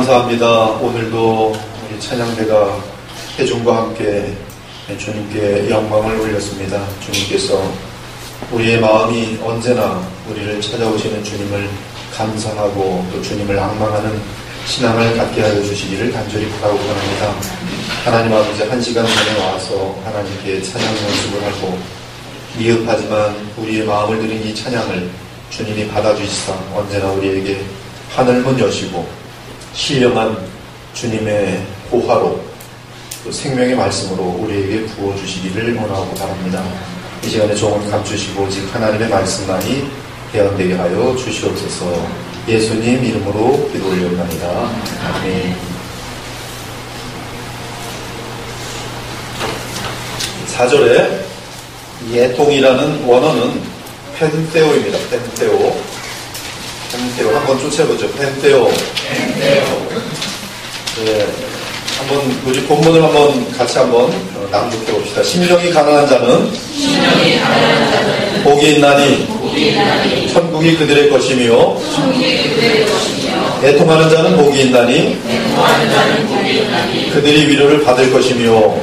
감사합니다. 오늘도 우리 찬양대가 회중과 함께 주님께 영광을 올렸습니다. 주님께서 우리의 마음이 언제나 우리를 찾아오시는 주님을 감사하고 또 주님을 앙망하는 신앙을 갖게 하여 주시기를 간절히 바라고 원합니다. 하나님 아버지, 한 시간 전에 와서 하나님께 찬양 연습을 하고 미흡하지만 우리의 마음을 드린 이 찬양을 주님이 받아주시사 언제나 우리에게 하늘문 여시고 신령한 주님의 호화로 또 생명의 말씀으로 우리에게 부어주시기를 원하고 바랍니다. 이 시간에 종은 감추시고 오직 하나님의 말씀만이 대언되게 하여 주시옵소서. 예수님 이름으로 기도 올려옵나이다. 아멘. 4절에 예통이라는 원어는 펜테오입니다. 펜테오. 한번 쫓아보죠. 펜테오. 네, 한번 우리 본문을 한번 같이 한번 낭독해 봅시다. 심령이 가난한 자는 복이 있나니 천국이 그들의 것이며 애통하는 자는 복이 있나니 그들이 위로를 받을 것이며.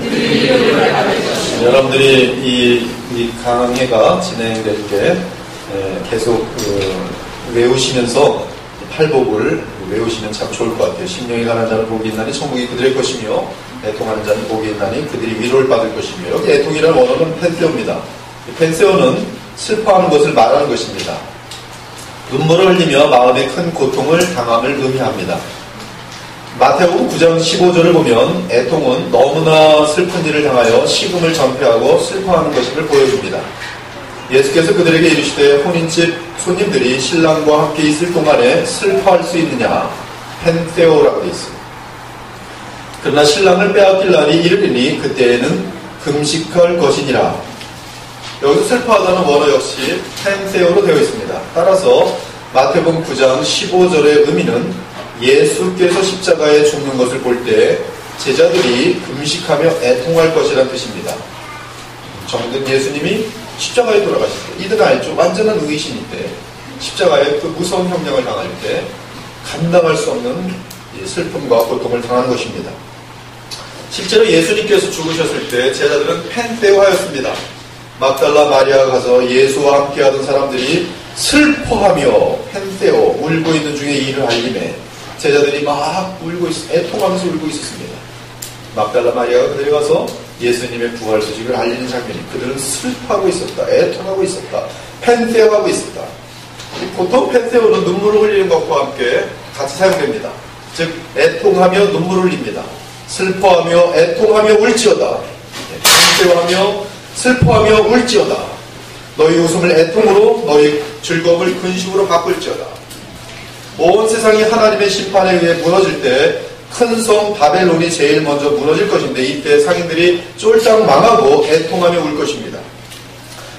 여러분들이 이 강해가 진행될 때 계속 외우시면서 팔복을 외우시면 참 좋을 것 같아요. 심령이 가난한 자는 복이 있나니 천국이 그들의 것이며 애통하는 자는 복이 있나니 그들이 위로를 받을 것이며. 여기 애통이라는 원어는 펜세오입니다. 펜세오는 슬퍼하는 것을 말하는 것입니다. 눈물을 흘리며 마음에 큰 고통을 당함을 의미합니다. 마태복음 9장 15절을 보면 애통은 너무나 슬픈 일을 당하여 식음을 전폐하고 슬퍼하는 것임을 보여줍니다. 예수께서 그들에게 이르시되 혼인집 손님들이 신랑과 함께 있을 동안에 슬퍼할 수 있느냐? 펜세오라고 되어 있습니다. 그러나 신랑을 빼앗길 날이 이르리니 그때에는 금식할 것이니라. 여기서 슬퍼하다는 원어 역시 펜세오로 되어 있습니다. 따라서 마태복음 9장 15절의 의미는 예수께서 십자가에 죽는 것을 볼 때 제자들이 금식하며 애통할 것이라는 뜻입니다. 정든 예수님이 십자가에 돌아가실 때, 이들 알죠? 완전한 의신일 때, 십자가에 그 무서운 형량을 당할 때 감당할 수 없는 슬픔과 고통을 당한 것입니다. 실제로 예수님께서 죽으셨을 때 제자들은 펜세오하였습니다. 막달라 마리아가 가서 예수와 함께하던 사람들이 슬퍼하며 펜세오, 울고 있는 중에 이를 알림해 제자들이 막 울고 애통하면서 울고 있었습니다. 막달라 마리아가 그들에 가서 예수님의 부활 소식을 알리는 장면이, 그들은 슬퍼하고 있었다, 애통하고 있었다, 펜세오하고 있었다. 보통 펜세오는 눈물을 흘리는 것과 함께 같이 사용됩니다. 즉 애통하며 눈물을 흘립니다. 슬퍼하며 애통하며 울지어다. 펜세오하며 슬퍼하며 울지어다. 너희 웃음을 애통으로, 너희 즐거움을 근심으로 바꿀지어다. 온 세상이 하나님의 심판에 의해 무너질 때 큰 성 바벨론이 제일 먼저 무너질 것인데, 이때 상인들이 쫄딱 망하고 애통하며 울 것입니다.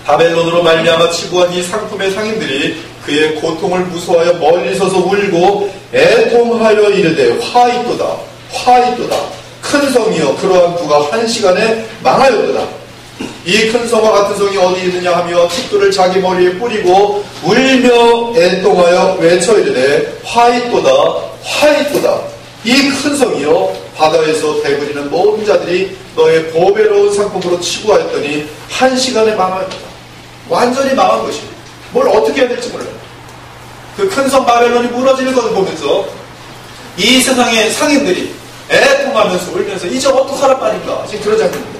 바벨론으로 말미암아 치부한 이 상품의 상인들이 그의 고통을 무서워하여 멀리 서서 울고 애통하여 이르되 화이또다, 화이또다. 큰 성이여 그러한 부가 한 시간에 망하였도다. 이 큰 성과 같은 성이 어디 있느냐 하며 칫돌을 자기 머리에 뿌리고 울며 애통하여 외쳐 이르되 화이또다, 화이또다. 이 큰 성이여 바다에서 배부리는 모든 자들이 너의 보배로운 상품으로 치부하였더니 한 시간에 망하였다. 완전히 망한 것입니다. 뭘 어떻게 해야 될지 몰라요. 그 큰 성 바벨론이 무너지는 것을 보면서 이 세상의 상인들이 애통하면서 울면서 이제 어떡하란 말인가, 지금 그런 장면입니다.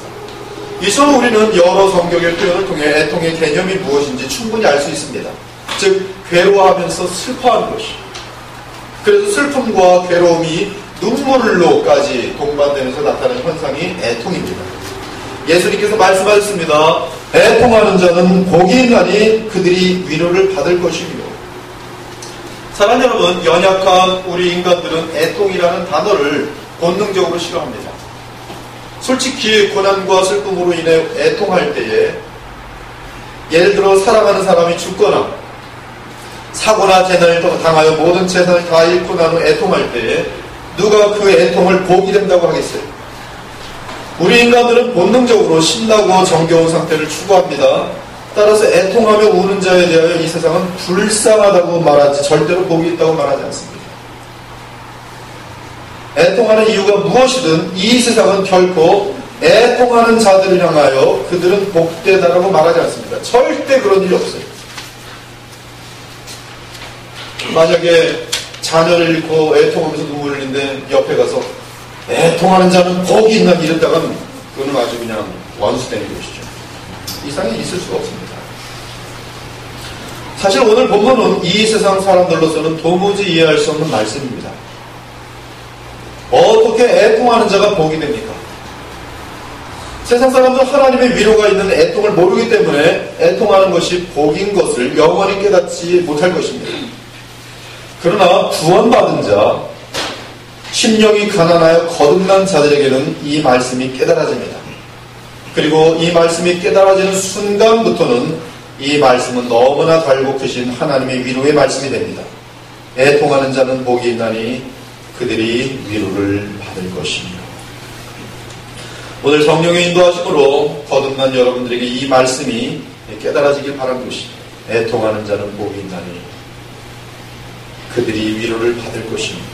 이처럼 우리는 여러 성경의 표현을 통해 애통의 개념이 무엇인지 충분히 알 수 있습니다. 즉 괴로워하면서 슬퍼하는 것이, 그래서 슬픔과 괴로움이 눈물로까지 동반되면서 나타나는 현상이 애통입니다. 예수님께서 말씀하셨습니다. 애통하는 자는 복이 있나니 그들이 위로를 받을 것이며. 사랑하는 여러분, 연약한 우리 인간들은 애통이라는 단어를 본능적으로 싫어합니다. 솔직히 고난과 슬픔으로 인해 애통할 때에, 예를 들어 사랑하는 사람이 죽거나 사고나 재난을 당하여 모든 재산을 다 잃고 난 후 애통할 때에 누가 그 애통을 복이 된다고 하겠어요? 우리 인간들은 본능적으로 신나고 정겨운 상태를 추구합니다. 따라서 애통하며 우는 자에 대하여 이 세상은 불쌍하다고 말하지 절대로 복이 있다고 말하지 않습니다. 애통하는 이유가 무엇이든 이 세상은 결코 애통하는 자들을 향하여 그들은 복되다라고 말하지 않습니다. 절대 그런 일이 없어요. 만약에 자녀를 잃고 애통하면서 눈물을 흘리는데 옆에 가서 애통하는 자는 복이 있나 이랬다간 그거는 아주 그냥 원수되는 것이죠. 이상이 있을 수가 없습니다. 사실 오늘 본문은 이 세상 사람들로서는 도무지 이해할 수 없는 말씀입니다. 어떻게 애통하는 자가 복이 됩니까? 세상 사람들은 하나님의 위로가 있는 애통을 모르기 때문에 애통하는 것이 복인 것을 영원히 깨닫지 못할 것입니다. 그러나 구원받은 자, 심령이 가난하여 거듭난 자들에게는 이 말씀이 깨달아집니다. 그리고 이 말씀이 깨달아지는 순간부터는 이 말씀은 너무나 달고 크신 하나님의 위로의 말씀이 됩니다. 애통하는 자는 복이 있나니 그들이 위로를 받을 것이며. 오늘 성령의 인도하심으로 거듭난 여러분들에게 이 말씀이 깨달아지길 바란 것이, 애통하는 자는 복이 있나니 그들이 위로를 받을 것입니다.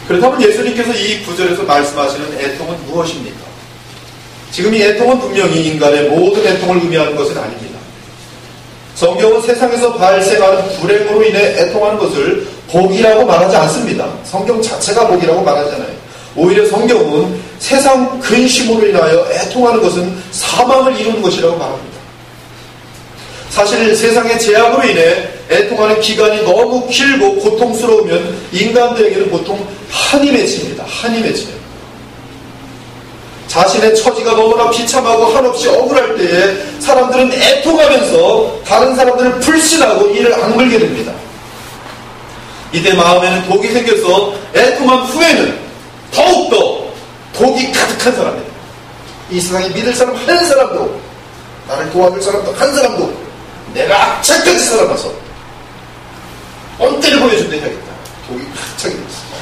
그렇다면 예수님께서 이 구절에서 말씀하시는 애통은 무엇입니까? 지금 이 애통은 분명히 인간의 모든 애통을 의미하는 것은 아닙니다. 성경은 세상에서 발생하는 불행으로 인해 애통하는 것을 복이라고 말하지 않습니다. 성경 자체가 복이라고 말하잖아요. 오히려 성경은 세상 근심으로 인하여 애통하는 것은 사망을 이루는 것이라고 말합니다. 사실 세상의 제약으로 인해 애통하는 기간이 너무 길고 고통스러우면 인간들에게는 보통 한이 맺힙니다. 한이 맺혀요. 자신의 처지가 너무나 비참하고 한없이 억울할 때에 사람들은 애통하면서 다른 사람들을 불신하고 이를 악물게 됩니다. 이때 마음에는 독이 생겨서 애통한 후에는 더욱더 독이 가득한 사람이에요. 이 세상에 믿을 사람 한 사람도, 나를 도와줄 사람도 한 사람도, 내가 악착같이 살아나서 언때를 보여준다 해야겠다. 독이 가득하게 됐습니다.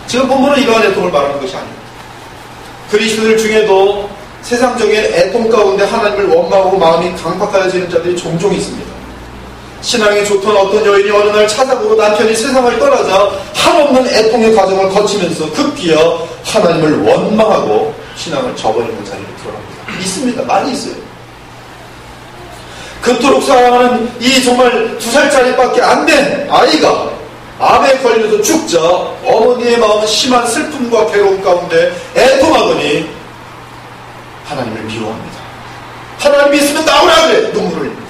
지금 본문은 이러한 애통을 말하는 것이 아닙니다. 그리스도들 중에도 세상적인 애통 가운데 하나님을 원망하고 마음이 강팍하여지는 자들이 종종 있습니다. 신앙이 좋던 어떤 여인이 어느 날 찾아보고 남편이 세상을 떠나자 한없는 애통의 과정을 거치면서 급기야 하나님을 원망하고 신앙을 저버리는 자리로 들어갑니다. 있습니다. 많이 있어요. 그토록 사랑하는 이 정말 2살짜리밖에 안 된 아이가 암에 걸려서 죽자 어머니의 마음은 심한 슬픔과 괴로움 가운데 애통하더니 하나님을 미워합니다. 하나님이 있으면 나오라 그래. 눈물을 흘립니다.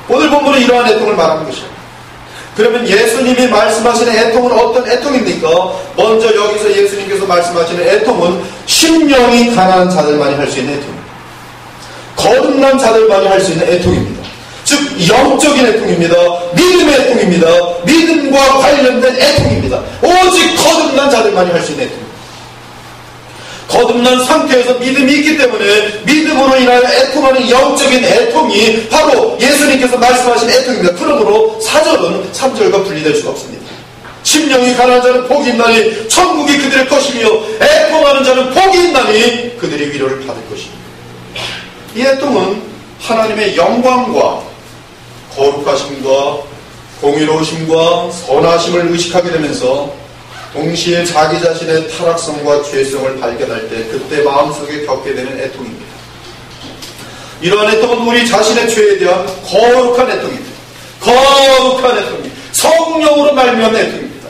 오늘 본문은 이러한 애통을 말하는 것이에요. 그러면 예수님이 말씀하시는 애통은 어떤 애통입니까? 먼저 여기서 예수님께서 말씀하시는 애통은 심령이 가난한 자들만이 할 수 있는 애통입니다. 거듭난 자들만이 할 수 있는 애통입니다. 즉 영적인 애통입니다. 믿음의 애통입니다. 믿음과 관련된 애통입니다. 오직 거듭난 자들만이 할 수 있는 애통입니다. 거듭난 상태에서 믿음이 있기 때문에 믿음으로 인하여 애통하는 영적인 애통이 바로 예수님께서 말씀하신 애통입니다. 그러므로 4절은 3절과 분리될 수가 없습니다. 심령이 가난한 자는 복이 있나니 천국이 그들의 것이며 애통하는 자는 복이 있나니 그들이 위로를 받을 것입니다. 이 애통은 하나님의 영광과 거룩하심과 공의로우심과 선하심을 의식하게 되면서 동시에 자기 자신의 타락성과 죄성을 발견할 때 그때 마음속에 겪게 되는 애통입니다. 이러한 애통은 우리 자신의 죄에 대한 거룩한 애통입니다. 거룩한 애통입니다. 성령으로 말미암은 애통입니다.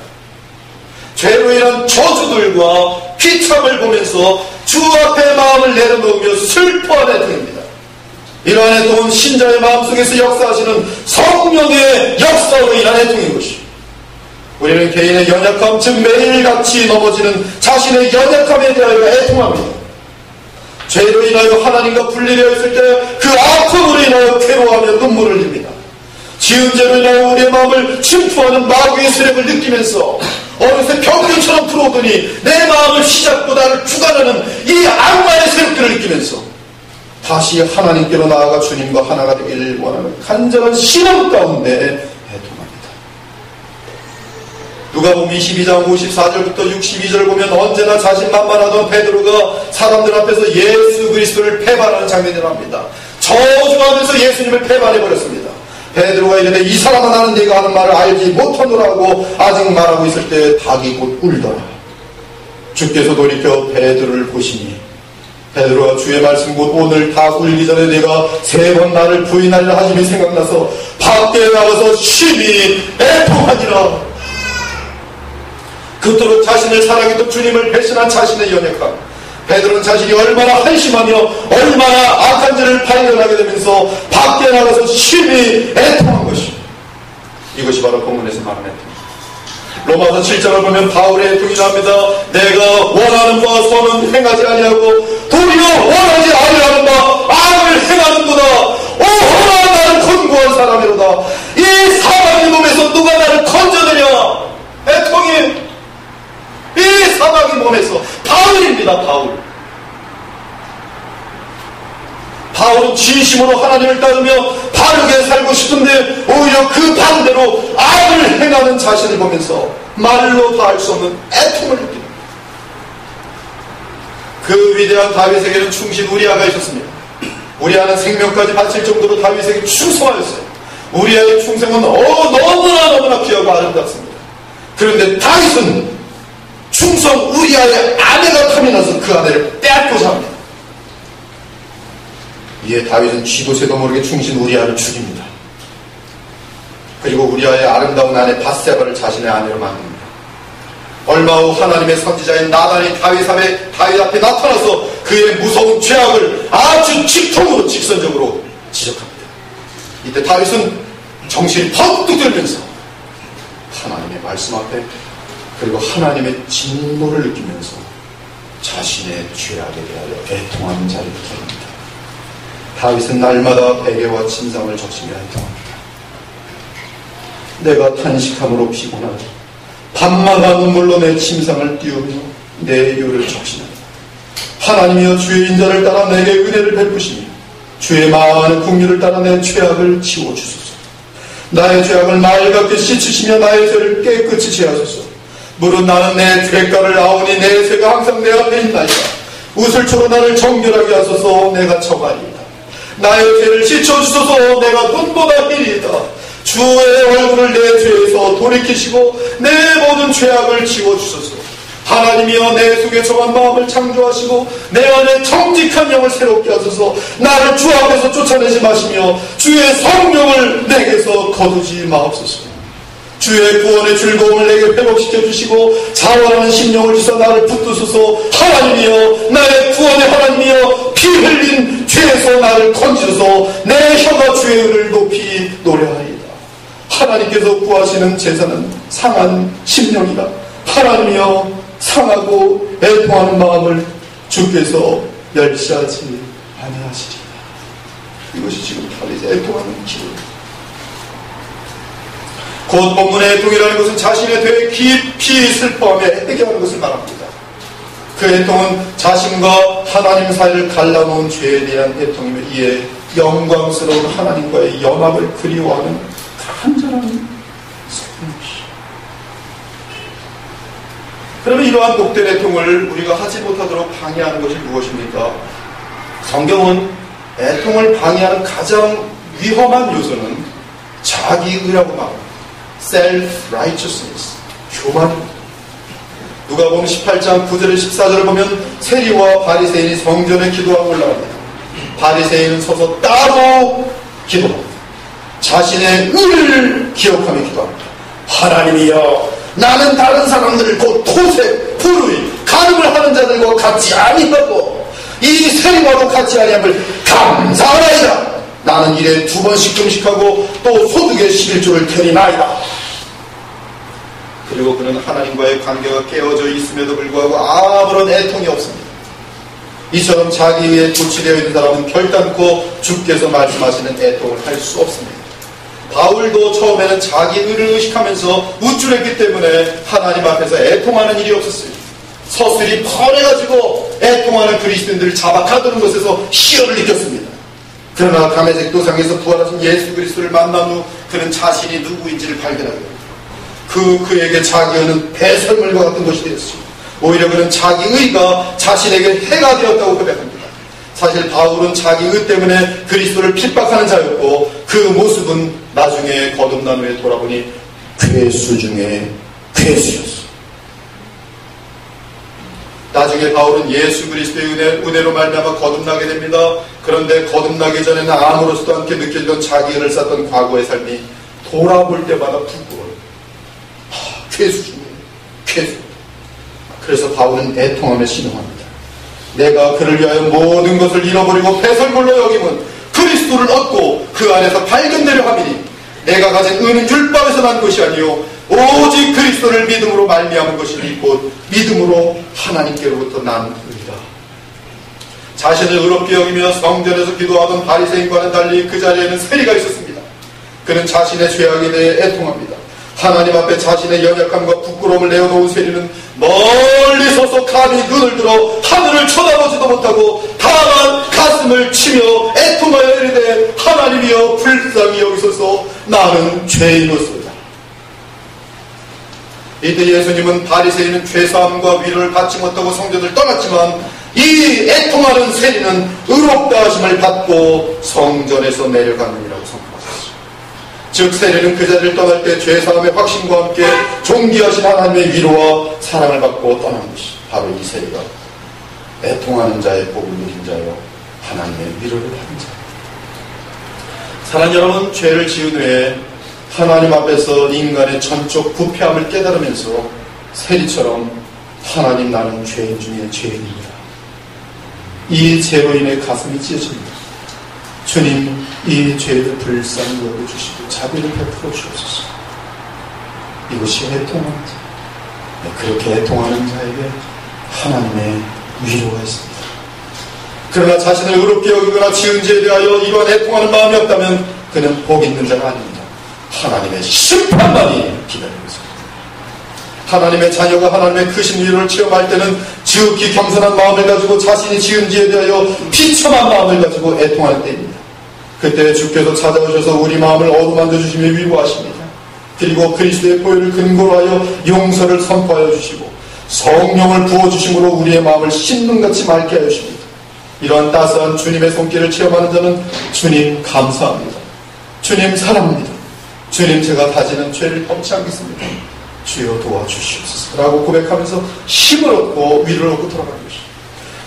죄로 인한 저주들과 비참을 보면서 주 앞에 마음을 내려놓으며 슬퍼하는 애통입니다. 이러한 애통은 신자의 마음속에서 역사하시는 성령의 역사로 인한 애통인 것입니다. 우리는 개인의 연약함, 즉 매일같이 넘어지는 자신의 연약함에 대하여 애통합니다. 죄로 인하여 하나님과 분리되어 있을 때 그 아픔으로 인하여 괴로워하며 눈물을 흘립니다. 지은 죄로 인하여 우리의 마음을 침투하는 마귀의 세력을 느끼면서 어느새 병균처럼 들어오더니 내 마음을 휘잡고 나를 주관하는 이 악마의 세력들을 느끼면서 다시 하나님께로 나아가 주님과 하나가 되기를 원하는 간절한 신앙 가운데 애통합니다. 누가복음 22장 54절부터 62절 보면 언제나 자신만만하던 베드로가 사람들 앞에서 예수 그리스도를 배반하는 장면이 나옵니다. 저주하면서 예수님을 배반해버렸습니다. 베드로가 이르되 이 사람은 나는 네가 하는 말을 알지 못하노라고 아직 말하고 있을 때 닭이 곧 울더라. 주께서 돌이켜 베드로를 보시니 베드로가 주의 말씀 곧 오늘 닭 울기 전에 내가 3번 나를 부인하리라 하심이 생각나서 밖에 나가서 심히 애통하니라. 그토록 자신을 사랑했던 주님을 배신한 자신의 연약함, 베드로는 자신이 얼마나 한심하며 얼마나 악한지를 발견하게 되면서 밖에 나가서 심히 애통한 것입니다. 이것이 바로 본문에서 말하는 애통. 로마서 7장을 보면 바울의 애통이 나옵니다. 내가 원하는 바 선은 행하지 아니하고 도리어 원하지 아니하는 바 악을 행하는도다. 오호라 나는 권고한 사람이로다. 이 사망의 몸에서 누가 나를 건져내냐. 애통이 이 사망의 몸에서 바울입니다. 바울은 진심으로 하나님을 따르며 바르게 살고 싶은데 오히려 그 반대로 악을 행하는 자신을 보면서 말로 다 할 수 없는 애통을 느낍니다. 그 위대한 다윗에게는 충신 우리아가 있었습니다. 우리아는 생명까지 바칠 정도로 다윗에게 충성하였어요. 우리아의 충성은 너무나 귀하고 아름답습니다. 그런데 다윗은 충성 우리아의 아내가 탐이 나서 그 아내를 빼앗고자 합니다. 이에 다윗은 쥐도 새도 모르게 충신 우리아를 죽입니다. 그리고 우리아의 아름다운 아내 밧세바를 자신의 아내로 만듭니다. 얼마 후 하나님의 선지자인 나단이 다윗 앞에 나타나서 그의 무서운 죄악을 아주 직통으로 직선적으로 지적합니다. 이때 다윗은 정신이 번뜩 들면서 하나님의 말씀 앞에 그리고 하나님의 진노를 느끼면서 자신의 죄악에 대하여 애통하는 자리부터 합니다. 다윗은 날마다 베개와 침상을 적시며 애통합니다. 내가 탄식함으로 피곤하고 밤마다 눈물로 내 침상을 띄우며 내 유를 적시나니 하나님이여 주의 인자를 따라 내게 은혜를 베푸시며 주의 많은 긍휼을 따라 내 죄악을 지워주소서. 나의 죄악을 맑게 씻으시며 나의 죄를 깨끗이 제하소서. 무릇 나는 내 죄가를 아오니 내 죄가 항상 내 앞에 있나이다. 우슬초로 나를 정결하게 하소서. 내가 정하리이다. 나의 죄를 씻어주소서. 내가 눈보다 희리이다. 주의 얼굴을 내 죄에서 돌이키시고 내 모든 죄악을 지워주소서. 하나님이여 내 속에 정한 마음을 창조하시고 내 안에 정직한 영을 새롭게 하소서. 나를 주 앞에서 쫓아내지 마시며 주의 성령을 내게서 거두지 마옵소서. 주의 구원의 즐거움을 내게 회복시켜 주시고 자원하는 심령을 주사 나를 붙드소서. 하나님이여 나의 구원의 하나님이여 피 흘린 죄에서 나를 건지소서. 내 혀가 주의 은을 높이 노래하리이다. 하나님께서 구하시는 제사는 상한 심령이다. 하나님이여 상하고 애통하는 마음을 주께서 멸시하지 아니하시리라. 이것이 지금 다윗의 애통하는 기도입니다. 곧 본문의 애통이라는 것은 자신의 죄에 깊이 슬퍼하며 회개하는 것을 말합니다. 그 애통은 자신과 하나님 사이를 갈라놓은 죄에 대한 애통이며 이에 영광스러운 하나님과의 연합을 그리워하는 간절한 슬픔이죠. 그러면 이러한 복된 애통을 우리가 하지 못하도록 방해하는 것이 무엇입니까? 성경은 애통을 방해하는 가장 위험한 요소는 자기의라고 말합니다. self-righteousness, 교만입니다. 누가복음 18장 9절 14절을 보면 세리와 바리새인이 성전에 기도하고 올라갑니다. 바리새인은 서서 따로 기도합니다. 자신의 의를 기억하며 기도합니다. 하나님이여 나는 다른 사람들을 곧 토색, 불의, 간음을 하는 자들과 같이 아니하고 이 세리와도 같이 아니함을 감사하나이다. 나는 일에 2번씩 금식하고 또 소득의 11조를 드리나이다. 그리고 그는 하나님과의 관계가 깨어져 있음에도 불구하고 아무런 애통이 없습니다. 이처럼 자기의 도취되어 있는 사람은 결단코 주께서 말씀하시는 애통을 할 수 없습니다. 바울도 처음에는 자기 의를 의식하면서 우쭐했기 때문에 하나님 앞에서 애통하는 일이 없었어요. 서슬이 펄해가지고 애통하는 그리스도인들을 잡아 가두는 것에서 희열을 느꼈습니다. 그러나 다메섹 도상에서 부활하신 예수 그리스도를 만난 후 그는 자신이 누구인지를 발견하게 됩니다. 그에게 자기 의는 배설물과 같은 것이 되었습니다. 오히려 그는 자기 의가 자신에게 해가 되었다고 고백합니다. 사실 바울은 자기 의 때문에 그리스도를 핍박하는 자였고 그 모습은 나중에 거듭난 후에 돌아보니 괴수 중에 괴수였어. 나중에 바울은 예수 그리스도의 은혜로 말미암아 거듭나게 됩니다. 그런데 거듭나기 전에는 아무렇지도 않게 느껴지던 자기를 쌓던 과거의 삶이 돌아볼 때마다 부끄러워요. 괴수 중에 괴수. 그래서 바울은 애통하며 신음합니다. 내가 그를 위하여 모든 것을 잃어버리고 배설물로 여김은 그리스도를 얻고 그 안에서 발견되려 함이니 내가 가진 은은 율법에서 난 것이 아니요 오직 그리스도를 믿음으로 말미암은 것이니 곧 믿음으로 하나님께로부터 난 은이라. 자신을 의롭게 여기며 성전에서 기도하던 바리새인과는 달리 그 자리에는 세리가 있었습니다. 그는 자신의 죄악에 대해 애통합니다. 하나님 앞에 자신의 연약함과 부끄러움을 내어놓은 세리는 멀리 서서 감히 눈을 들어 하늘을 쳐다보지도 못하고 다만 가슴을 치며 애통하여 이르되 하나님이여 불쌍히 여기소서 나는 죄인이었습니다. 이때 예수님은 바리새인은 죄사함과 위로를 받지 못하고 성전을 떠났지만 이 애통하는 세리는 의롭다 하심을 받고 성전에서 내려가느니라고 선포하셨습니다. 즉 세리는 그 자리를 떠날 때 죄사함의 확신과 함께 존귀하신 하나님의 위로와 사랑을 받고 떠난 것이 바로 이 세리가 애통하는 자의 복을 누린 자요 하나님의 위로를 받은 자입니다. 사랑하는 여러분, 죄를 지은 후에 하나님 앞에서 인간의 전적 부패함을 깨달으면서 세리처럼 하나님 나는 죄인 중에 죄인입니다. 이 죄로 인해 가슴이 찢어집니다. 주님 이 죄를 불쌍히 여겨주시고 자비를 베풀어 주옵소서. 이것이 애통합니다. 그렇게 애통하는 자에게 하나님의 위로가 있습니다. 그러나 자신을 의롭게 여기거나 지은 죄에 대하여 이러한 애통하는 마음이 없다면 그는 복 있는 자가 아닙니다. 하나님의 심판만이 기다리고 있습니다. 하나님의 자녀가 하나님의 크신 위로를 체험할 때는 지극히 겸손한 마음을 가지고 자신이 지은 죄에 대하여 비참한 마음을 가지고 애통할 때입니다. 그때 주께서 찾아오셔서 우리 마음을 어루만져 주시며 위로하십니다. 그리고 그리스도의 보혈을 근거로 하여 용서를 선포하여 주시고 성령을 부어주심으로 우리의 마음을 신눈같이 맑게 하여 주십니다. 이러한 따스한 주님의 손길을 체험하는 자는 주님 감사합니다. 주님 사랑합니다. 주님 제가 다지는 죄를 범치 않겠습니다. 주여 도와주시옵소서 라고 고백하면서 힘을 얻고 위로를 얻고 돌아가는 것입니다.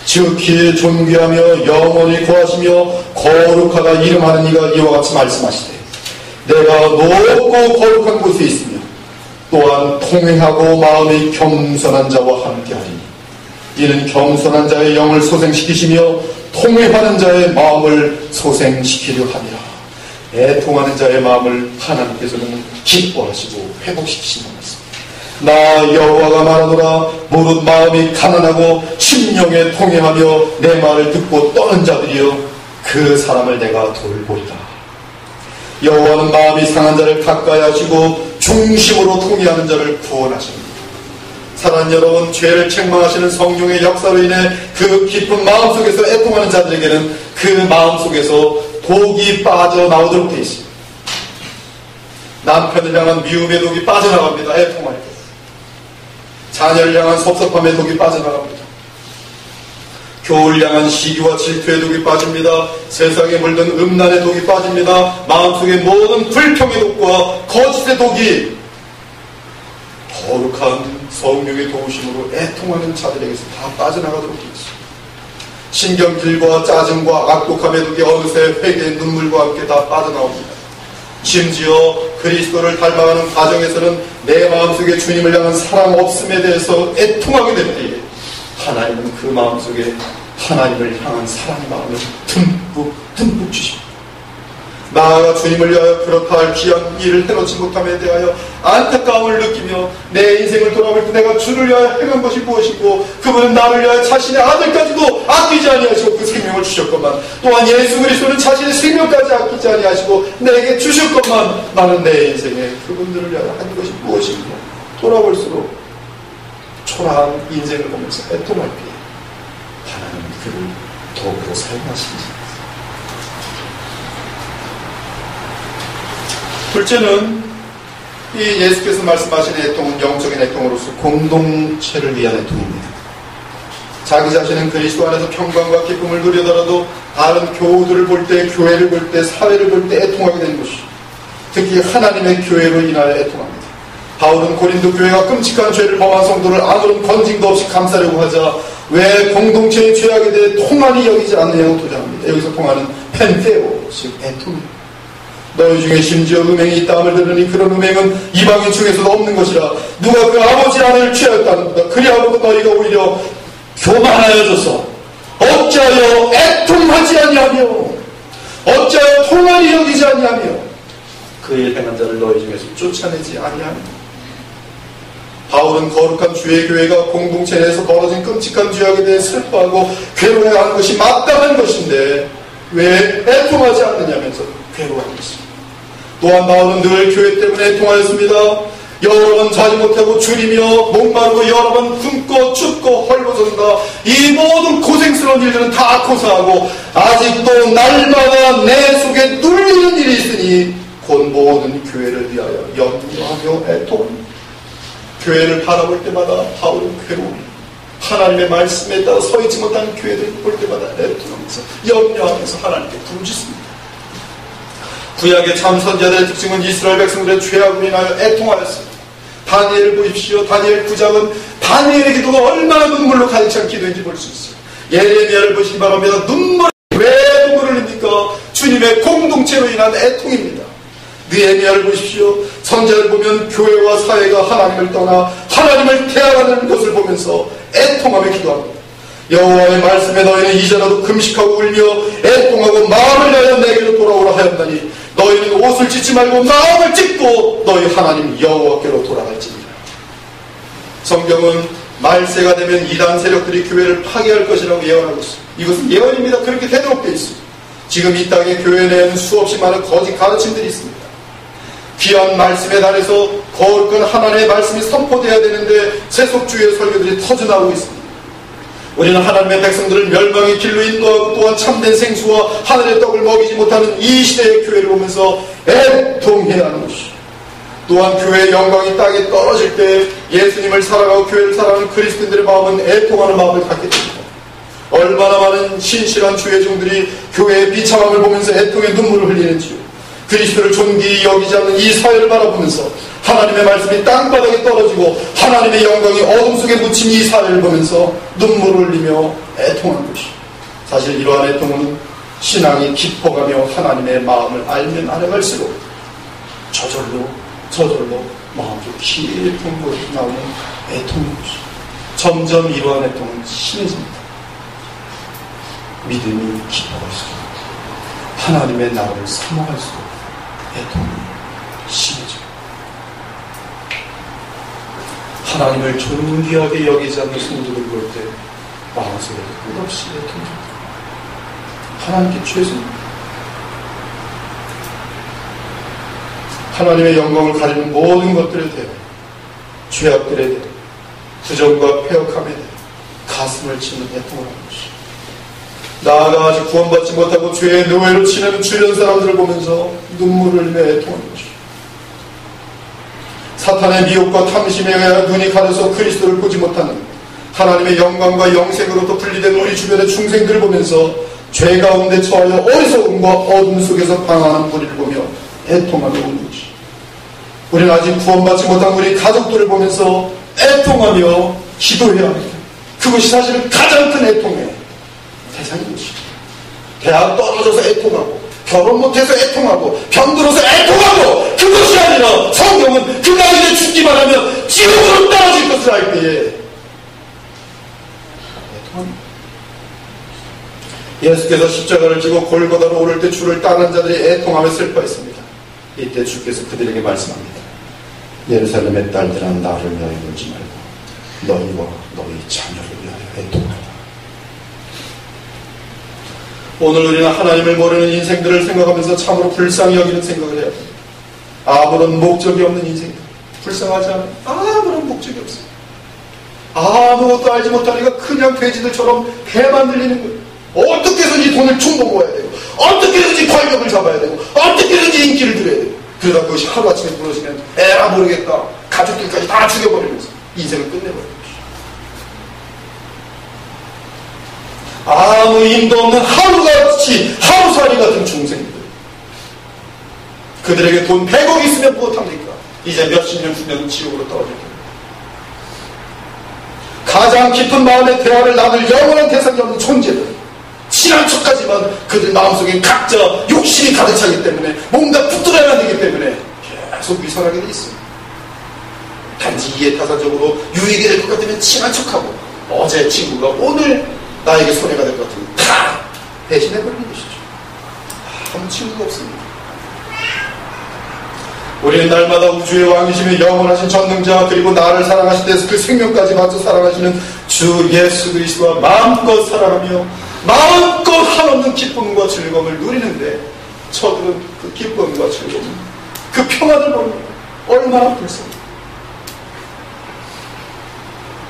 지극히 존귀하며 영원히 거하시며 거룩하다 이름하는 이가 이와 같이 말씀하시되 내가 높고 거룩한 곳에 있으며 또한 통회하고 마음이 겸손한 자와 함께하리니 이는 겸손한 자의 영을 소생시키시며 통회하는 자의 마음을 소생시키려 함이라. 애통하는 자의 마음을 하나님께서는 기뻐하시고 회복시키신다는 말씀. 나 여호와가 말하노라 무릇 마음이 가난하고 심령에 통회하며 내 말을 듣고 떠는 자들이여 그 사람을 내가 돌보리라. 여호와는 마음이 상한 자를 가까이 하시고 중심으로 통회하는 자를 구원하십니다. 사랑하는 여러분, 죄를 책망하시는 성령의 역사로 인해 그 깊은 마음속에서 애통하는 자들에게는 그 마음속에서 독이 빠져나오도록 되어 있습니다. 남편을 향한 미움의 독이 빠져나갑니다. 애통할 때. 자녀를 향한 섭섭함의 독이 빠져나갑니다. 교우를 향한 시기와 질투의 독이 빠집니다. 세상에 물든 음란의 독이 빠집니다. 마음속의 모든 불평의 독과 거짓의 독이 거룩한 성령의 도우심으로 애통하는 자들에게서 다 빠져나가도록 되어 있습니다. 신경질과 짜증과 악독함의 독이 어느새 회개의 눈물과 함께 다 빠져나옵니다. 심지어 그리스도를 닮아가는 과정에서는 내 마음속에 주님을 향한 사랑 없음에 대해서 애통하게 될 때에 하나님은 그 마음속에 하나님을 향한 사랑의 마음을 듬뿍 주십니다. 나아가 주님을 위하여 그렇다 할 귀한 일을 해놓지 못함에 대하여 안타까움을 느끼며 내 인생을 돌아볼 때 내가 주를 위하여 행한 것이 무엇이고 그분은 나를 위하여 자신의 아들까지도 아끼지 아니하시고 그 생명을 주셨건만 또한 예수 그리스도는 자신의 생명까지 아끼지 아니하시고 내게 주셨건만 나는 내 인생에 그분들을 위하여 한 것이 무엇인가 돌아볼수록 초라한 인생을 보면서 애통할 때 하나님은 그를 도구로 사용하십니다. 둘째는 이 예수께서 말씀하신 애통은 영적인 애통으로서 공동체를 위한 애통입니다. 자기 자신은 그리스도 안에서 평강과 기쁨을 누리더라도 다른 교우들을 볼 때, 교회를 볼 때, 사회를 볼 때 애통하게 되는 것이, 특히 하나님의 교회로 인하여 애통합니다. 바울은 고린도 교회가 끔찍한 죄를 범한 성도를 아무런 건징도 없이 감싸려고 하자 왜 공동체의 죄악에 대해 통한이 여기지 않느냐고 도전합니다. 여기서 통한은 펜테오, 즉 애통입니다. 너희 중에 심지어 음행이 있다함을 들으니 그런 음행은 이방인 중에서도 없는 것이라. 누가 그 아버지 아내를 취하였다는가. 그리하고도 너희가 오히려 교만하여져서 어찌하여 애통하지 아니하며 어찌하여 통한이 여기지 아니하며 그 일 행한 자를 너희 중에서 쫓아내지 아니하며. 바울은 거룩한 주의 교회가 공동체 내에서 벌어진 끔찍한 죄악에 대해 슬퍼하고 괴로워야 하는 것이 마땅한 것인데 왜 애통하지 않느냐면서 괴로워하는 것입니다. 또한 바울은 늘 교회 때문에 애통하였습니다. 여러 번 자지 못하고 줄이며 목마르고 여러 번 굶고 춥고 헐벗어진다. 이 모든 고생스러운 일들은 다 고사하고 아직도 날마다 내 속에 눌리는 일이 있으니 곧 모든 교회를 위하여 염려하며 애통합니다. 교회를 바라볼 때마다 바울은 괴로워합니다. 하나님의 말씀에 따라 서있지 못한 교회들을 볼 때마다 애통하면서 염려하면서 하나님께 부르짖습니다. 구약의 참 선지자들의 특징은 이스라엘 백성들의 죄악으로 인하여 애통하였습니다. 다니엘을 보십시오. 다니엘 9장은 다니엘의 기도가 얼마나 눈물로 가득 찬 기도인지 볼 수 있어요. 예레미야를 보시기 바랍니다. 왜 눈물을 흘립니까? 주님의 공동체로 인한 애통입니다. 느헤미야를 보십시오. 선지자를 보면 교회와 사회가 하나님을 떠나 하나님을 대항하는 것을 보면서 애통하며 기도합니다. 여호와의 말씀에 너희는 이제라도 금식하고 울며 애통하고 마음을 다하여 내게로 돌아오라 하였나니 너희는 옷을 찢지 말고 마음을 찢고 너희 하나님 여호와께로 돌아갈지니라. 성경은 말세가 되면 이단 세력들이 교회를 파괴할 것이라고 예언하고 있습니다. 이것은 예언입니다. 그렇게 되도록 되어 있습니다. 지금 이 땅의 교회 내에는 수없이 많은 거짓 가르침들이 있습니다. 귀한 말씀의 날에서 거룩한 하나님의 말씀이 선포되어야 되는데 세속주의의 설교들이 터져나오고 있습니다. 우리는 하나님의 백성들을 멸망의 길로 인도하고 또한 참된 생수와 하늘의 떡을 먹이지 못하는 이 시대의 교회를 보면서 애통해야 하는 것이죠. 또한 교회의 영광이 땅에 떨어질 때 예수님을 사랑하고 교회를 사랑하는 그리스도인들의 마음은 애통하는 마음을 갖게 됩니다. 얼마나 많은 신실한 주의 종들이 교회의 비참함을 보면서 애통의 눈물을 흘리는지요. 그리스도를 존귀히 여기지 않는 이 사회를 바라보면서 하나님의 말씀이 땅바닥에 떨어지고 하나님의 영광이 어둠 속에 묻힌 이 사회를 보면서 눈물을 흘리며 애통한 것이, 사실 이러한 애통은 신앙이 깊어가며 하나님의 마음을 알면 알아갈수록 저절로 마음속 깊은 곳에서 나오는 애통인 것이, 점점 이러한 애통은 심해집니다. 믿음이 깊어갈수록 하나님의 나라를 사모할수록 애통이 심해져. 하나님을 존귀하게 여기지 않는 성도들을 볼 때 마음속에 끝없이 애통합니다. 하나님께 죄송합니다. 하나님의 영광을 가리는 모든 것들에 대해, 죄악들에 대해, 부정과 폐역함에 대해 가슴을 치는 애통을 하는 것이, 나아가 아직 구원받지 못하고 죄의 노예로 지내는 주변 사람들을 보면서 눈물을 흘리며 애통하는 것이, 사탄의 미혹과 탐심에 의하여 눈이 가려서 그리스도를 보지 못하는 하나님의 영광과 영생으로부터 분리된 우리 주변의 중생들을 보면서 죄 가운데 처하여 어리석음과 어둠 속에서 방황하는 우리를 보며 애통하며 우는 것이, 우리는 아직 구원받지 못한 우리 가족들을 보면서 애통하며 기도해야 합니다. 그것이 사실은 가장 큰 애통의 대상인 것입니다. 대학 떨어져서 애통하고, 결혼 못해서 애통하고, 병들어서 애통하고, 그것이 아니라 성경은 그 나이에 죽기만 하면 지옥으로 떨어질 것을 알 때에 애통합니다. 예수께서 십자가를 지고 골고다로 오를 때 주를 따르는 자들이 애통하며 슬퍼했습니다. 이때 주께서 그들에게 말씀합니다. 예루살렘의 딸들아, 나를 위하여 울지 말고 너희와 너희 자녀를 위하여 애통하라. 오늘 우리는 하나님을 모르는 인생들을 생각하면서 참으로 불쌍히 여기는 생각을 해야 합니다. 아무런 목적이 없는 인생들, 불쌍하지 않아요? 아무런 목적이 없어요. 아무것도 알지 못하니까 그냥 돼지들처럼 배만 들리는 거예요. 어떻게 해서든지 돈을 충동 모아야 되고, 어떻게 해서든지 권력을 잡아야 되고, 어떻게 해서든지 인기를 들여야 되고, 그러다 그것이 하루아침에 무너지면 에라 모르겠다, 가족들까지 다 죽여버리면서 인생을 끝내버리는 것이죠. 아무 힘도 없는 하루살이 같은 중생들. 그들에게 돈 100억 있으면 무엇합니까? 이제 몇십 년 후면 지옥으로 떨어질 겁니다. 가장 깊은 마음의 대화를 나눌 영원한 대상이 없는 존재들. 친한 척하지만 그들 마음속에 각자 욕심이 가득 차기 때문에 뭔가 붙들어야 되기 때문에 계속 위선하게 돼 있습니다. 단지 이해타산적으로 유익이 될 것 같으면 친한 척하고 어제 친구가 오늘 나에게 손해가 될 것 같으면 다 배신해버리는 것이죠. 아무 친구가 없습니다. 우리는 날마다 우주의 왕이시며 영원하신 전능자 그리고 나를 사랑하신 데서 그 생명까지 바쳐 사랑하시는 주 예수 그리스도와 마음껏 사랑하며 마음껏 한없는 기쁨과 즐거움을 누리는데 저들은 그 기쁨과 즐거움, 그 평안을 모릅니다. 얼마나 불쌍합니다.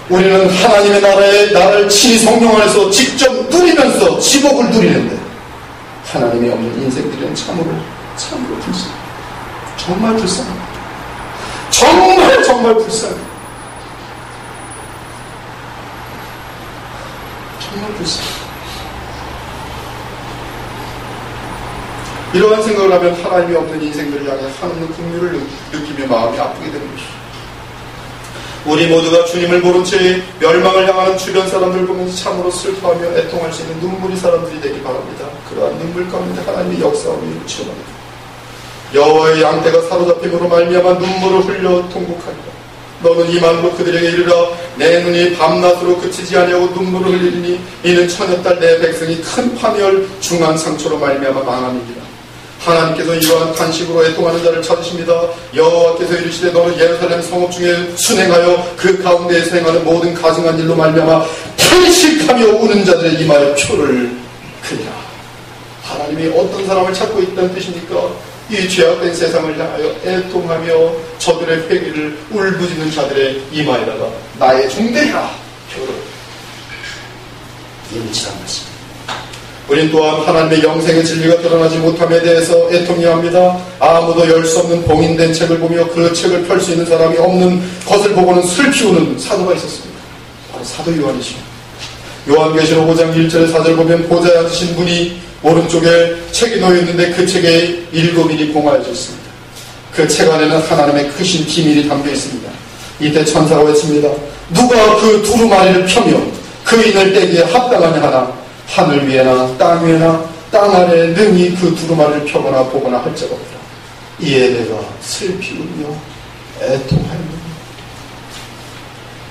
우리는 하나님의 나라에 나를 친히 성령 안에서 직접 누리면서 지복을 누리는데 하나님이 없는 인생들은 참으로 불쌍합니다. 정말 불쌍합니다. 정말 불쌍합니다. 정말 불쌍합니다. 이러한 생각을 하면 하나님이 없는 인생들을 향해 한없는 긍휼을 느끼며 마음이 아프게 되는 것이죠. 우리 모두가 주님을 모른 채 멸망을 향하는 주변 사람들을 보면서 참으로 슬퍼하며 애통할 수 있는 눈물이 사람들이 되기 바랍니다. 그러한 눈물 가운데 하나님의 역사함이 치어납니다. 여호와의 양떼가 사로잡힘으로 말미암아 눈물을 흘려 통곡하리라. 너는 이 말로 그들에게 이르라. 내 눈이 밤낮으로 그치지 아니하고 눈물을 흘리니 이는 처녀딸 내 백성이 큰 파멸 중한 상처로 말미암아 망함이니라. 하나님께서 이러한 탄식으로 애통하는 자를 찾으십니다. 여호와께서 이르시되 너는 예루살렘 성읍 중에 순행하여 그 가운데에서 행하는 모든 가증한 일로 말미암아 탄식하며 우는 자들의 이마에 표를 그리라. 하나님이 어떤 사람을 찾고 있다는 뜻입니까? 이 죄악된 세상을 향하여 애통하며 저들의 회개를 울부짖는 자들의 이마에다가 나의 종되리라 표를 인치란 것입니다. 우린 또한 하나님의 영생의 진리가 드러나지 못함에 대해서 애통해야 합니다. 아무도 열 수 없는 봉인된 책을 보며 그 책을 펼 수 있는 사람이 없는 것을 보고는 슬피우는 사도가 있었습니다. 바로 사도 요한이시오. 요한계시록 5장 1절의 4절 보면 보좌에 앉으신 분이 오른쪽에 책이 놓여있는데 그 책에 7인이 봉하여져 있습니다. 그 책 안에는 하나님의 크신 비밀이 담겨 있습니다. 이때 천사가 외칩니다. 누가 그 두루마리를 펴며 그 인을 떼기에 합당하냐 하나 하늘 위에나 땅 위에나 땅 아래에 능히 그 두루마리를 펴거나 보거나 할 자가 없다. 이에 내가 슬피 울며 애통하였느니라.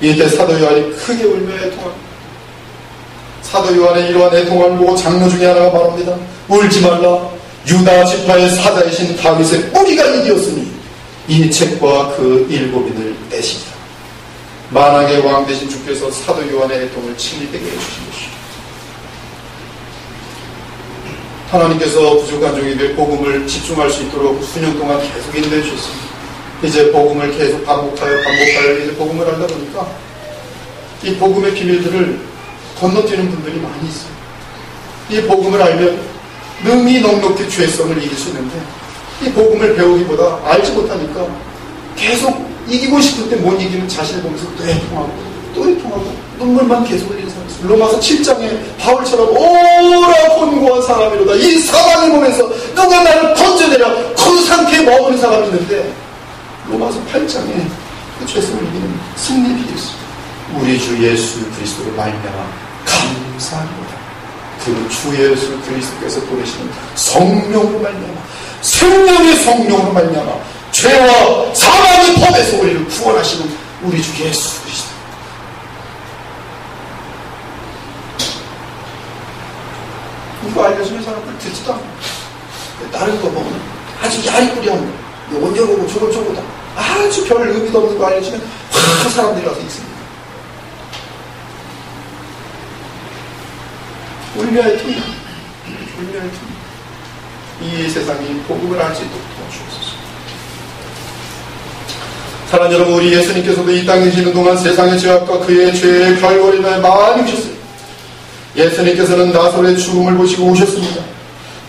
이때 사도 요한이 크게 울며 애통합니다. 사도 요한의 이러한 애통을 보고 장로 중에 하나가 말합니다. 울지 말라. 유다 지파의 사자이신 다윗의 뿌리가 이기었으니 이 책과 그 7인을 떼시다. 만왕의 왕 되신 주께서 사도 요한의 애통을 친히 떼게 해주신 것이다. 하나님께서 부족한 종에게 복음을 집중할 수 있도록 수년 동안 계속 인도해 주셨습니다. 이제 복음을 계속 반복하여 이제 복음을 하다 보니까 이 복음의 비밀들을 건너뛰는 분들이 많이 있어요. 이 복음을 알면 능히 넉넉히 죄성을 이길 수 있는데 이 복음을 배우기보다 알지 못하니까 계속 이기고 싶을 때 못 이기는 자신을 보면서 또 애통하고 눈물만 계속 흘리는 사람이 있어요. 로마서 7장에 바울처럼 오라 곤고한 사람이로다. 이 사망의 몸에서 누가 나를 건져내랴. 그 상태에 머무는 사람이 있는데 로마서 8장에 그 죄성을 이기는 승리의 비결이 있습니다. 우리 주 예수 그리스도를 말미암아 감사합니다. 그 주 예수 그리스도께서 보내시는 성령으로 말미암아 생명의 성령으로 말미암아 죄와 사망의 법에서 우리를 구원하시는 우리 주 예수 그리스도. 이거 알려주면 사람들 듣지도 않아요. 다른 거 보면 아주 야리꾸리한 요건 저거고 저건 저거다. 아주 별 의미도 없는 거 알려주면 확 사람들이 와서 있습니다. 울며의 틈, 이 세상이 복음을 알 수 있도록 도와주옵소서. 사랑하는 여러분, 우리 예수님께서도 이 땅에 계시는 동안 세상의 죄악과 그의 죄의 결과를 많이 오셨어요. 예수님께서는 나사로의 죽음을 보시고 오셨습니다.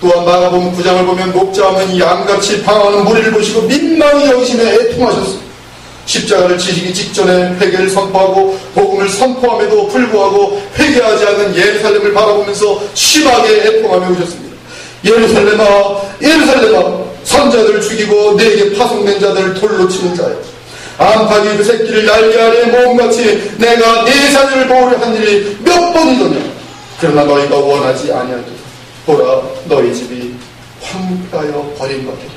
또한 마가복음 9장을 보면 목자 없는 양같이 방황하는 무리를 보시고 민망히 여기시며 애통하셨습니다. 십자가를 지시기 직전에 회개를 선포하고 복음을 선포함에도 불구하고 회개하지 않는 예루살렘을 바라보면서 심하게 애통하며 오셨습니다. 예루살렘아, 예루살렘아, 선자들 죽이고 내게 파송된 자들을 돌로 치는 자여, 암탉이 그 새끼를 날개 아래에 모음같이 내가 네 자녀를 보호려 한 일이 몇 번이더냐. 그러나 너희가 원하지 아니하도다. 보라, 너희 집이 황폐하여 버림받겠다.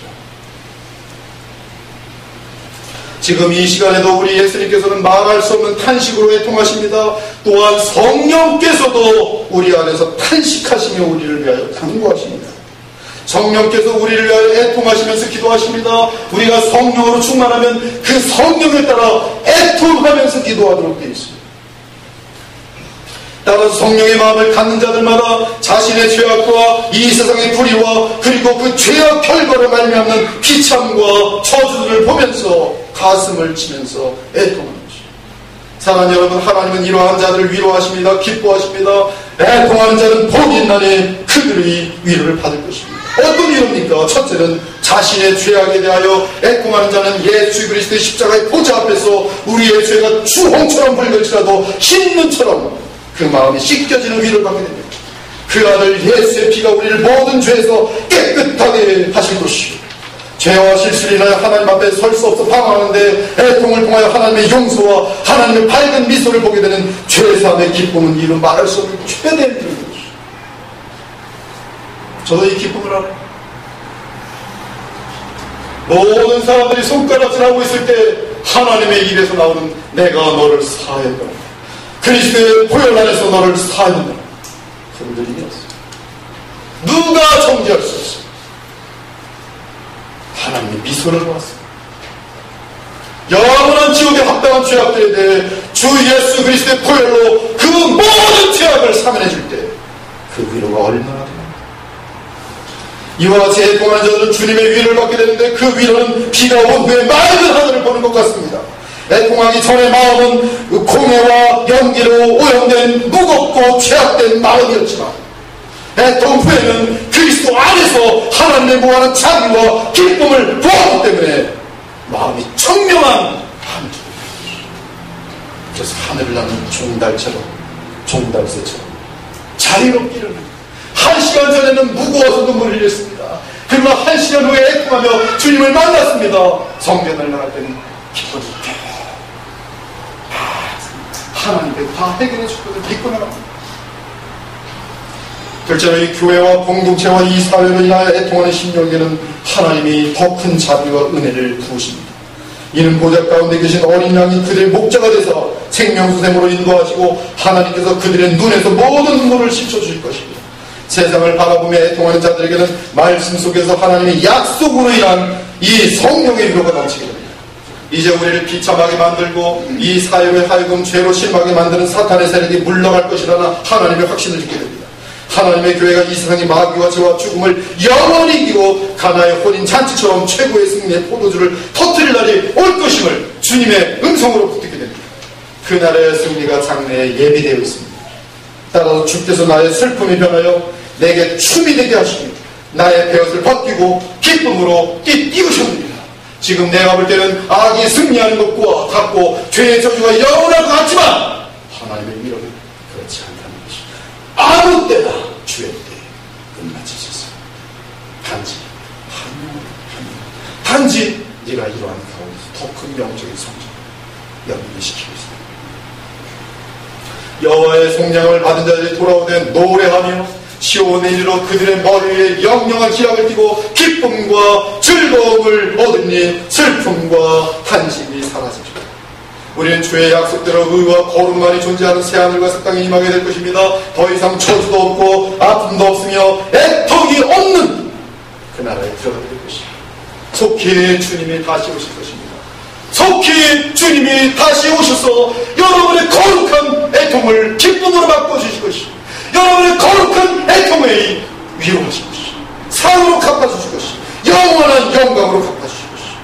지금 이 시간에도 우리 예수님께서는 말할 수 없는 탄식으로 애통하십니다. 또한 성령께서도 우리 안에서 탄식하시며 우리를 위하여 간구하십니다. 성령께서 우리를 위하여 애통하시면서 기도하십니다. 우리가 성령으로 충만하면 그 성령에 따라 애통하면서 기도하도록 되어 있습니다. 따라서 성령의 마음을 갖는 자들마다 자신의 죄악과 이 세상의 불의와 그리고 그 죄악 결과를 말미암는 비참과 저주들을 보면서 가슴을 치면서 애통하는 것입니다. 사랑하는 여러분, 하나님은 이러한 자들을 위로하십니다. 기뻐하십니다. 애통하는 자는 복이 있나니 그들의 위로를 받을 것입니다. 어떤 위로입니까? 첫째는 자신의 죄악에 대하여 애통하는 자는 예수 그리스도의 십자가의 보좌 앞에서 우리의 죄가 주홍처럼 붉을지라도 흰눈처럼 그 마음이 씻겨지는 위로를 받게 됩니다. 그 아들 예수의 피가 우리를 모든 죄에서 깨끗하게 하실 것이요, 죄와 실수를 인하여 하나님 앞에 설 수 없어 방황하는데 애통을 통하여 하나님의 용서와 하나님의 밝은 미소를 보게 되는 죄사함의 기쁨은 이루 말할 수 없는 최대의 일입니다. 저도 이 기쁨을 알아요. 모든 사람들이 손가락질하고 있을 때 하나님의 입에서 나오는 내가 너를 사하였다, 그리스도의 보혈 안에서 너를 사하였다, 그분들이 있었어요. 누가 정죄할 수 없어요. 하나님의 미소를 보았어요. 영원한 지옥에 합당한 죄악들에 대해 주 예수 그리스도의 보혈로 그 모든 죄악을 사면해 줄 때 그 위로가 얼마나 됩니까? 이와 같이 애통하는 자들은 주님의 위로를 받게 되는데 그 위로는 비가 온 후에 맑은 하늘을 보는 것 같습니다. 애통하기 전의 마음은 공해와 연기로 오염된 무겁고 죄악된 마음이었지만 애통 후에는 그리스도 안에서 하나님의 무한한 자비와 기쁨을 보았기 때문에 마음이 청명한 하늘. 그래서 하늘을 나는 종달새처럼 자유롭게 일어납니다. 1시간 전에는 무거워서 눈물을 흘렸습니다. 그러나 1시간 후에 애통하며 주님을 만났습니다. 성전을 나갈 때는 기뻐졌다. 하나님께 다 해결해 줄 것을 믿고 나갑니다. 둘째로 이 교회와 공동체와 이 사회로 인하여 애통하는 심령에는 하나님이 더 큰 자비와 은혜를 부으십니다. 이는 보좌 가운데 계신 어린 양이 그들의 목자가 되사 생명수샘으로 인도하시고 하나님께서 그들의 눈에서 모든 눈물을 씻어주실 것입니다. 세상을 바라보며 애통하는 자들에게는 말씀 속에서 하나님의 약속으로 인한 이 성령의 위로가 넘치게 됩니다. 이제 우리를 비참하게 만들고 이 사회를 하여금 죄로 실망하게 만드는 사탄의 세력이 물러갈 것이라는 하나님의 확신을 주게 됩니다. 하나님의 교회가 이 세상의 마귀와 죄와 죽음을 영원히 이기고 가나의 혼인 잔치처럼 최고의 승리의 포도주를 터뜨릴 날이 올 것임을 주님의 음성으로 붙들게 됩니다. 그날의 승리가 장래에 예비되어 있습니다. 따라서 주께서 나의 슬픔이 변하여 내게 춤이 되게 하시고 나의 베옷을 벗기고 기쁨으로 띄우셨느니라. 지금 내가 볼 때는 악이 승리하는 것과 같고 죄의 저주가 영원할 것 같지만 하나님의 위로는 그렇지 않다는 것입니다. 아무 때나 주의 때에 끝마치셨어요. 단지 네가 이러한 가운데서 더 큰 영적인 성장을 연기시키고 있습니다. 여호와의 속량을 받은 자들이 돌아오되 노래하며 시온의 이르러 그들의 머리 위에 영영한 기락을 띠고 기쁨과 즐거움을 얻으니 슬픔과 탄식이 사라지죠. 우리는 주의 약속대로 의와 거룩만이 존재하는 새하늘과 새 땅에 임하게 될 것입니다. 더 이상 저주도 없고 아픔도 없으며 애통이 없는 그 나라에 들어가게 될 것입니다. 속히 주님이 다시 오실 것입니다. 속히 주님이 다시 오셔서 여러분의 거룩한 애통을 기쁨으로 바꿔주실 것입니다. 여러분의 거룩한 애통을 위로하실 것입니다. 상으로 갚아주실 것입니다. 영원한 영광으로 갚아주실 것입니다.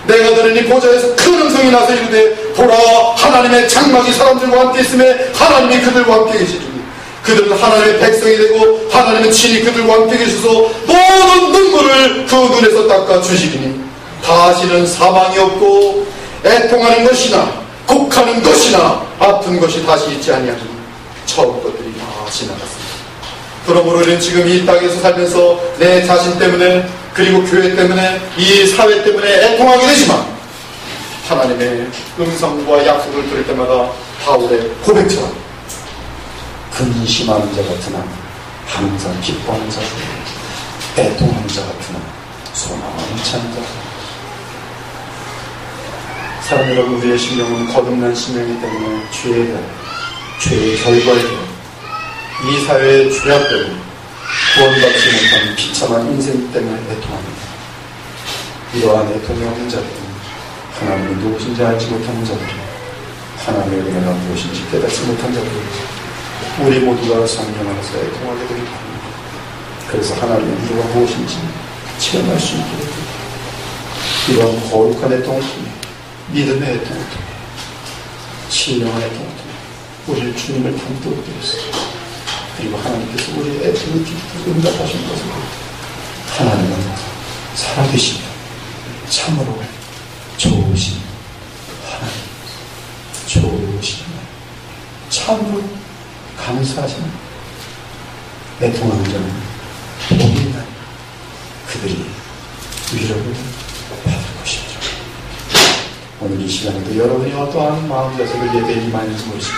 내가 들으니 보좌에서 큰 음성이 나서 이르되 보라, 하나님의 장막이 사람들과 함께 있음에 하나님이 그들과 함께 계시리니 그들은 하나님의 백성이 되고 하나님은 친히 그들과 함께 계셔서 모든 눈물을 그 눈에서 닦아주시리니 다시는 사망이 없고 애통하는 것이나 곡하는 것이나 아픈 것이 다시 있지 아니하니 처음 것들이 다 지나갔습니다. 그러므로 우리는 지금 이 땅에서 살면서 내 자신 때문에 그리고 교회 때문에 이 사회 때문에 애통하게 되지만 하나님의 음성과 약속을 들을 때마다 바울의 고백처럼 근심하는 자 같으나 항상 기뻐하는 자, 애통하는 자 같으나 소망하는 자입니다. 사랑 여러분, 우리의 심령은 거듭난 심령이기 때문에 죄의 결과에 대해 이 사회의 죄악 때문에 구원받지 못하는 비참한 인생 때문에 애통합니다. 이러한 애통이 없는 자들은 하나님이 누구신지 알지 못하는 자들은 하나님의 은혜가 무엇인지 깨닫지 못한 자들은 우리 모두가 성령 안에서 애통하게 되길 바랍니다. 그래서 하나님의 누가 무엇인지 체험할 수 있게 됩니다. 이러한 거룩한 애통을 통해 믿음의 애통을 통해 신령한 애통을 통해 우리를 주님을 닮도록 되었습니다. 그리고 하나님께서 우리의 애통을 깊이 응답하신 것을 하나님은 살아계시며 참으로 좋으신 하나님, 좋으신 하나님, 참으로 감사하시는 애통하는 자는 복이 있나니 그들이 위로를 받을 것이죠. 오늘 이 시간에도 여러분이 어떠한 마음가짐을 예배에 임하는지 모르시고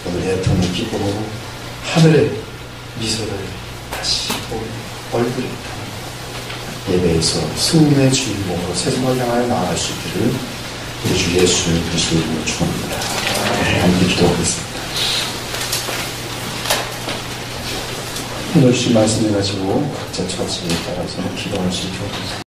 오늘 애통의 기쁨으로 하늘의 미소를 다시 보는 얼굴이 예배에서 승리의 주인공으로 세상을 향하여 나아갈 수 있기를 우리 주 예수 그리스도의 이름으로 축원합니다. 함께 기도하겠습니다. 오늘 주신 말씀을 가지고 각자 처지에 따라서 기도할 수 있도록